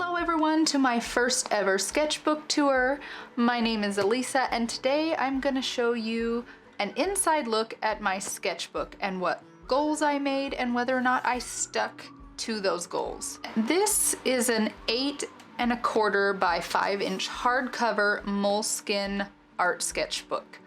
Hello everyone to my first ever sketchbook tour. My name is Alisa and today I'm going to show you an inside look at my sketchbook and what goals I made and whether or not I stuck to those goals. This is an 8 1/4 by 5-inch hardcover moleskin art sketchbook.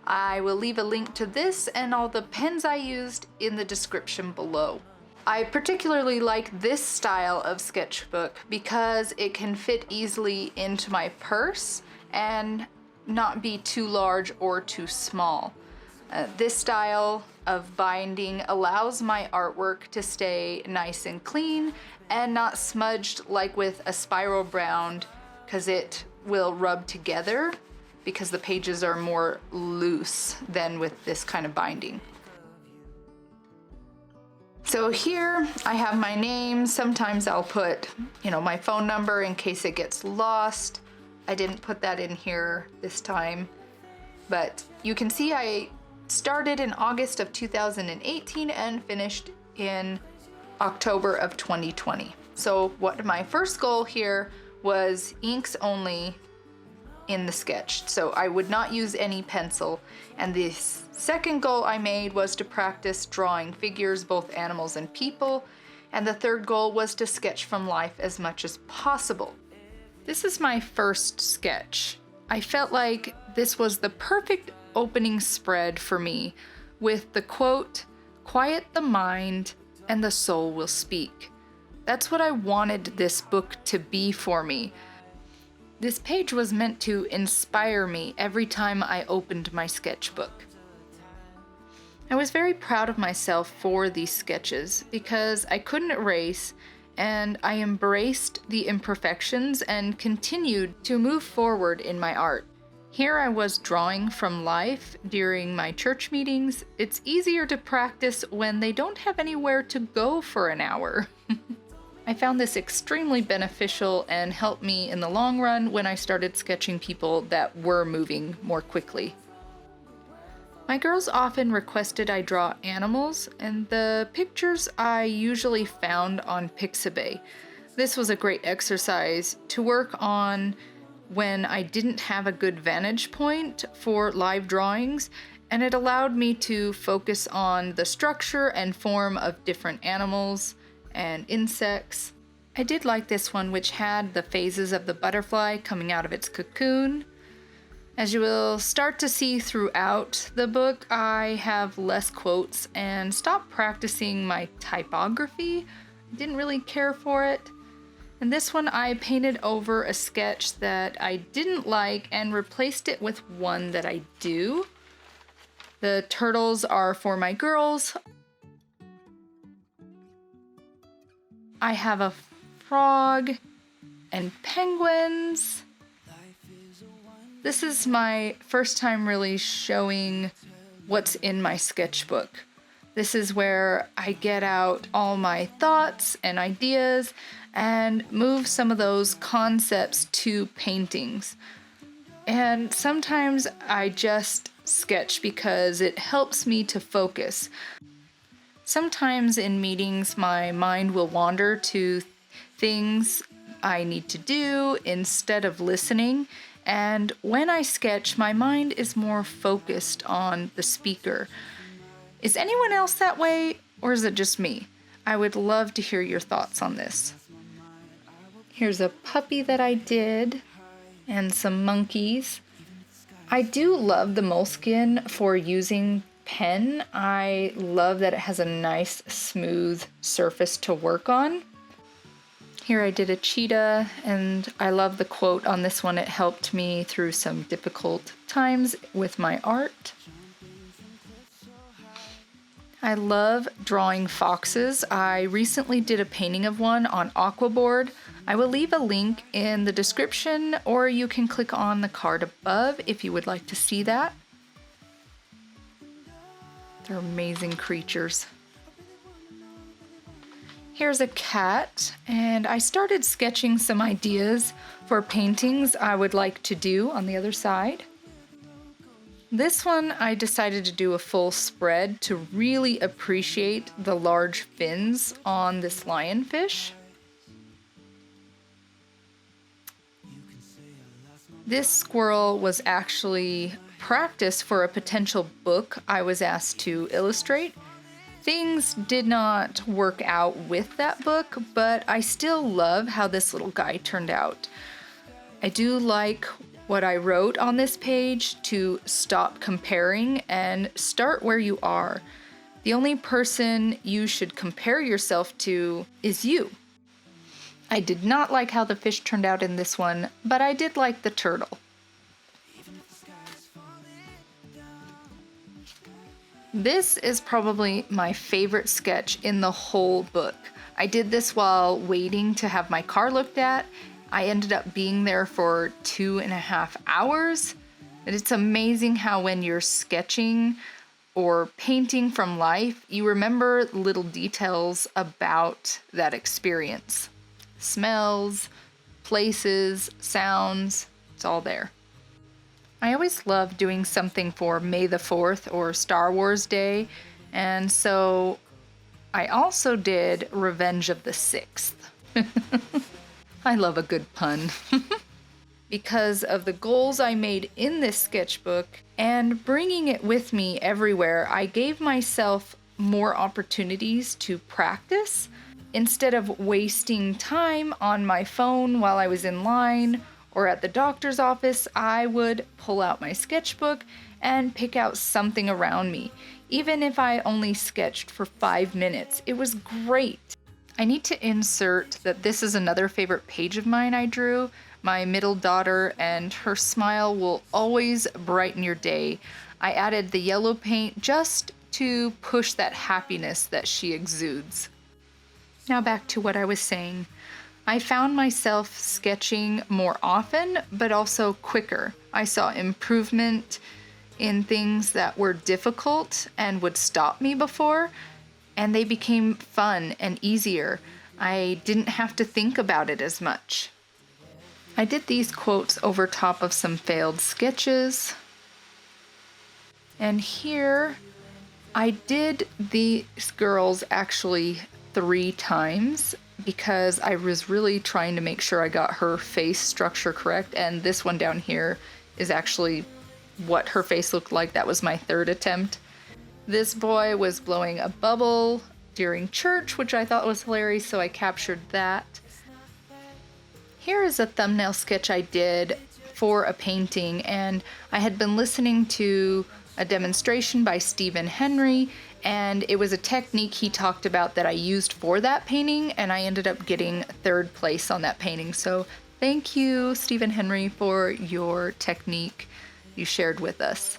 I will leave a link to this and all the pens I used in the description below. I particularly like this style of sketchbook because it can fit easily into my purse and not be too large or too small. This style of binding allows my artwork to stay nice and clean and not smudged like with a spiral bound, because it will rub together because the pages are more loose than with this kind of binding. So here I have my name. Sometimes I'll put, my phone number in case it gets lost. I didn't put that in here this time, but you can see I started in August of 2018 and finished in October of 2020. So what my first goal here was inks only in the sketch. So I would not use any pencil. And the second goal I made was to practice drawing figures, both animals and people. And the third goal was to sketch from life as much as possible. This is my first sketch. I felt like this was the perfect opening spread for me with the quote, "Quiet the mind and the soul will speak." That's what I wanted this book to be for me. This page was meant to inspire me every time I opened my sketchbook. I was very proud of myself for these sketches because I couldn't erase, and I embraced the imperfections and continued to move forward in my art. Here I was drawing from life during my church meetings. It's easier to practice when they don't have anywhere to go for an hour. I found this extremely beneficial and helped me in the long run when I started sketching people that were moving more quickly. My girls often requested I draw animals, and the pictures I usually found on Pixabay. This was a great exercise to work on when I didn't have a good vantage point for live drawings, and it allowed me to focus on the structure and form of different animals and insects. I did like this one, which had the phases of the butterfly coming out of its cocoon. As you will start to see throughout the book, I have less quotes and stopped practicing my typography. I didn't really care for it. And this one I painted over a sketch that I didn't like and replaced it with one that I do. The turtles are for my girls. I have a frog and penguins. This is my first time really showing what's in my sketchbook. This is where I get out all my thoughts and ideas and move some of those concepts to paintings. And sometimes I just sketch because it helps me to focus. Sometimes in meetings, my mind will wander to things I need to do instead of listening. And when I sketch, my mind is more focused on the speaker. Is anyone else that way, or is it just me? I would love to hear your thoughts on this. Here's a puppy that I did, and some monkeys. I do love the moleskin for using pen. I love that it has a nice smooth surface to work on. Here I did a cheetah, and I love the quote on this one. It helped me through some difficult times with my art. I love drawing foxes. I recently did a painting of one on aquaboard. I will leave a link in the description, or you can click on the card above if you would like to see that. They're amazing creatures. Here's a cat, and I started sketching some ideas for paintings I would like to do on the other side. This one I decided to do a full spread to really appreciate the large fins on this lionfish. This squirrel was actually practice for a potential book I was asked to illustrate. Things did not work out with that book, but I still love how this little guy turned out. I do like what I wrote on this page to stop comparing and start where you are. The only person you should compare yourself to is you. I did not like how the fish turned out in this one, but I did like the turtle. This is probably my favorite sketch in the whole book. I did this while waiting to have my car looked at. I ended up being there for 2.5 hours. And it's amazing how when you're sketching or painting from life, you remember little details about that experience. Smells, places, sounds, it's all there. I always love doing something for May the 4th or Star Wars Day, and so I also did Revenge of the 6th. I love a good pun. Because of the goals I made in this sketchbook and bringing it with me everywhere, I gave myself more opportunities to practice. Instead of wasting time on my phone while I was in line or at the doctor's office, I would pull out my sketchbook and pick out something around me. Even if I only sketched for 5 minutes, it was great. I need to insert that this is another favorite page of mine I drew, my middle daughter, and her smile will always brighten your day. I added the yellow paint just to push that happiness that she exudes. Now back to what I was saying. I found myself sketching more often, but also quicker. I saw improvement in things that were difficult and would stop me before, and they became fun and easier. I didn't have to think about it as much. I did these quotes over top of some failed sketches. And here, I did these girls actually 3 times because I was really trying to make sure I got her face structure correct, and this one down here is actually what her face looked like. That was my 3rd attempt. This boy was blowing a bubble during church, which I thought was hilarious, so I captured that. Here is a thumbnail sketch I did for a painting, and I had been listening to a demonstration by Stephen Henry, and it was a technique he talked about that I used for that painting, and I ended up getting 3rd place on that painting. So thank you, Stephen Henry, for your technique you shared with us.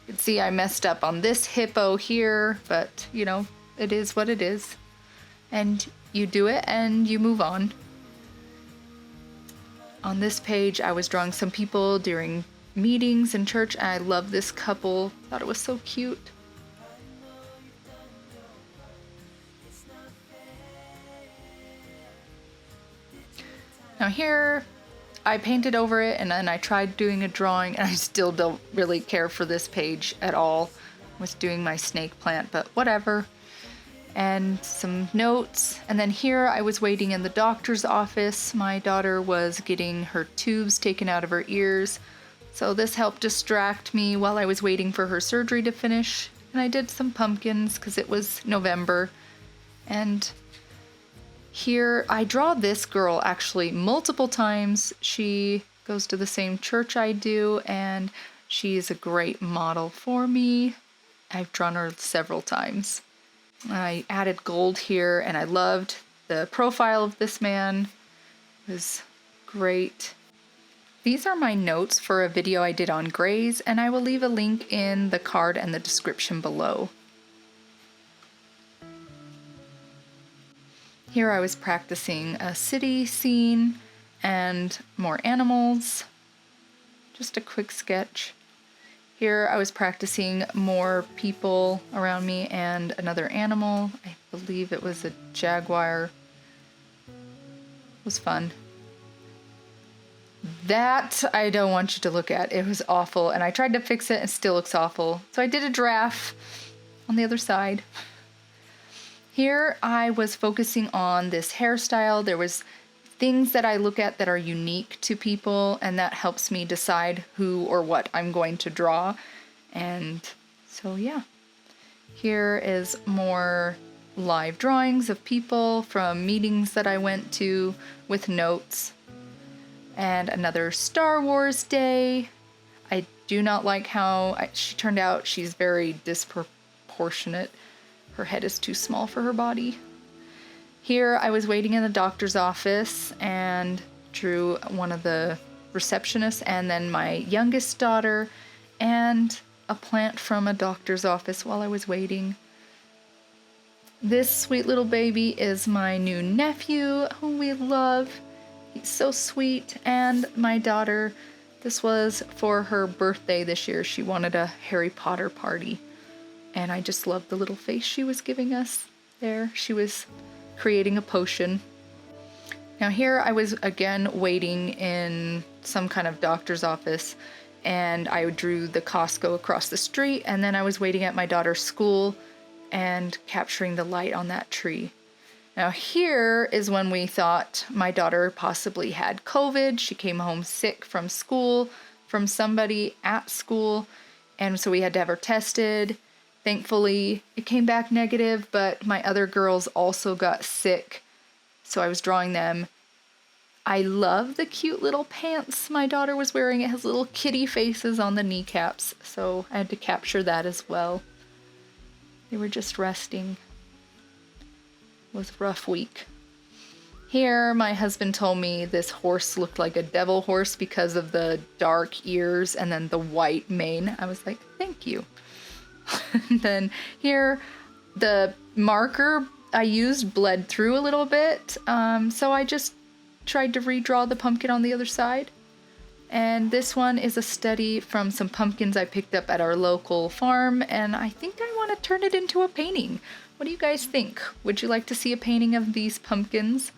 You can see I messed up on this hippo here, but you know, it is what it is. And you do it and you move on. On this page, I was drawing some people during meetings in church, and I love this couple. Thought it was so cute. Now here, I painted over it and then I tried doing a drawing, and I still don't really care for this page at all. I was doing my snake plant, but whatever. And some notes. And then here I was waiting in the doctor's office. My daughter was getting her tubes taken out of her ears. So this helped distract me while I was waiting for her surgery to finish. And I did some pumpkins because it was November. And here I draw this girl actually multiple times. She goes to the same church I do, and she is a great model for me. I've drawn her several times. I added gold here, and I loved the profile of this man. It was great. These are my notes for a video I did on grays, and I will leave a link in the card and the description below. Here I was practicing a city scene and more animals. Just a quick sketch. Here I was practicing more people around me and another animal. I believe it was a jaguar. It was fun. That I don't want you to look at. It was awful, and I tried to fix it and it still looks awful. So I did a giraffe on the other side. Here I was focusing on this hairstyle. There was things that I look at that are unique to people, and that helps me decide who or what I'm going to draw. And so yeah, here is more live drawings of people from meetings that I went to with notes. And another Star Wars day. I do not like how she turned out. She's very disproportionate. Her head is too small for her body. Here I was waiting in the doctor's office and drew one of the receptionists and then my youngest daughter and a plant from a doctor's office while I was waiting. This sweet little baby is my new nephew, who we love. He's so sweet. And my daughter, this was for her birthday this year. She wanted a Harry Potter party. And I just loved the little face she was giving us there. She was creating a potion. Now here I was again waiting in some kind of doctor's office, and I drew the Costco across the street, and then I was waiting at my daughter's school and capturing the light on that tree. Now here is when we thought my daughter possibly had COVID. She came home sick from school, from somebody at school, and so we had to have her tested. Thankfully, it came back negative, but my other girls also got sick, so I was drawing them. I love the cute little pants my daughter was wearing. It has little kitty faces on the kneecaps, so I had to capture that as well. They were just resting. It was a rough week. Here, my husband told me this horse looked like a devil horse because of the dark ears and then the white mane. I was like, thank you. And then here, the marker I used bled through a little bit, so I just tried to redraw the pumpkin on the other side. And this one is a study from some pumpkins I picked up at our local farm, and I think I want to turn it into a painting. What do you guys think? Would you like to see a painting of these pumpkins?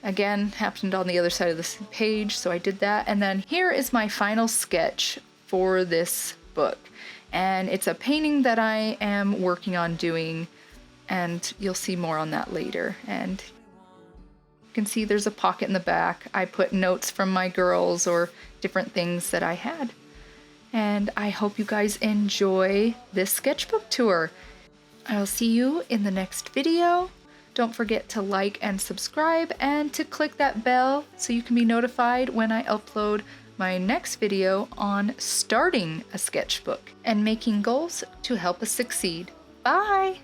Again, happened on the other side of this page, so I did that. And then here is my final sketch for this book. And it's a painting that I am working on doing, and you'll see more on that later. And you can see there's a pocket in the back. I put notes from my girls or different things that I had. And I hope you guys enjoy this sketchbook tour. I'll see you in the next video. Don't forget to like and subscribe and to click that bell so you can be notified when I upload my next video on starting a sketchbook and making goals to help us succeed. Bye!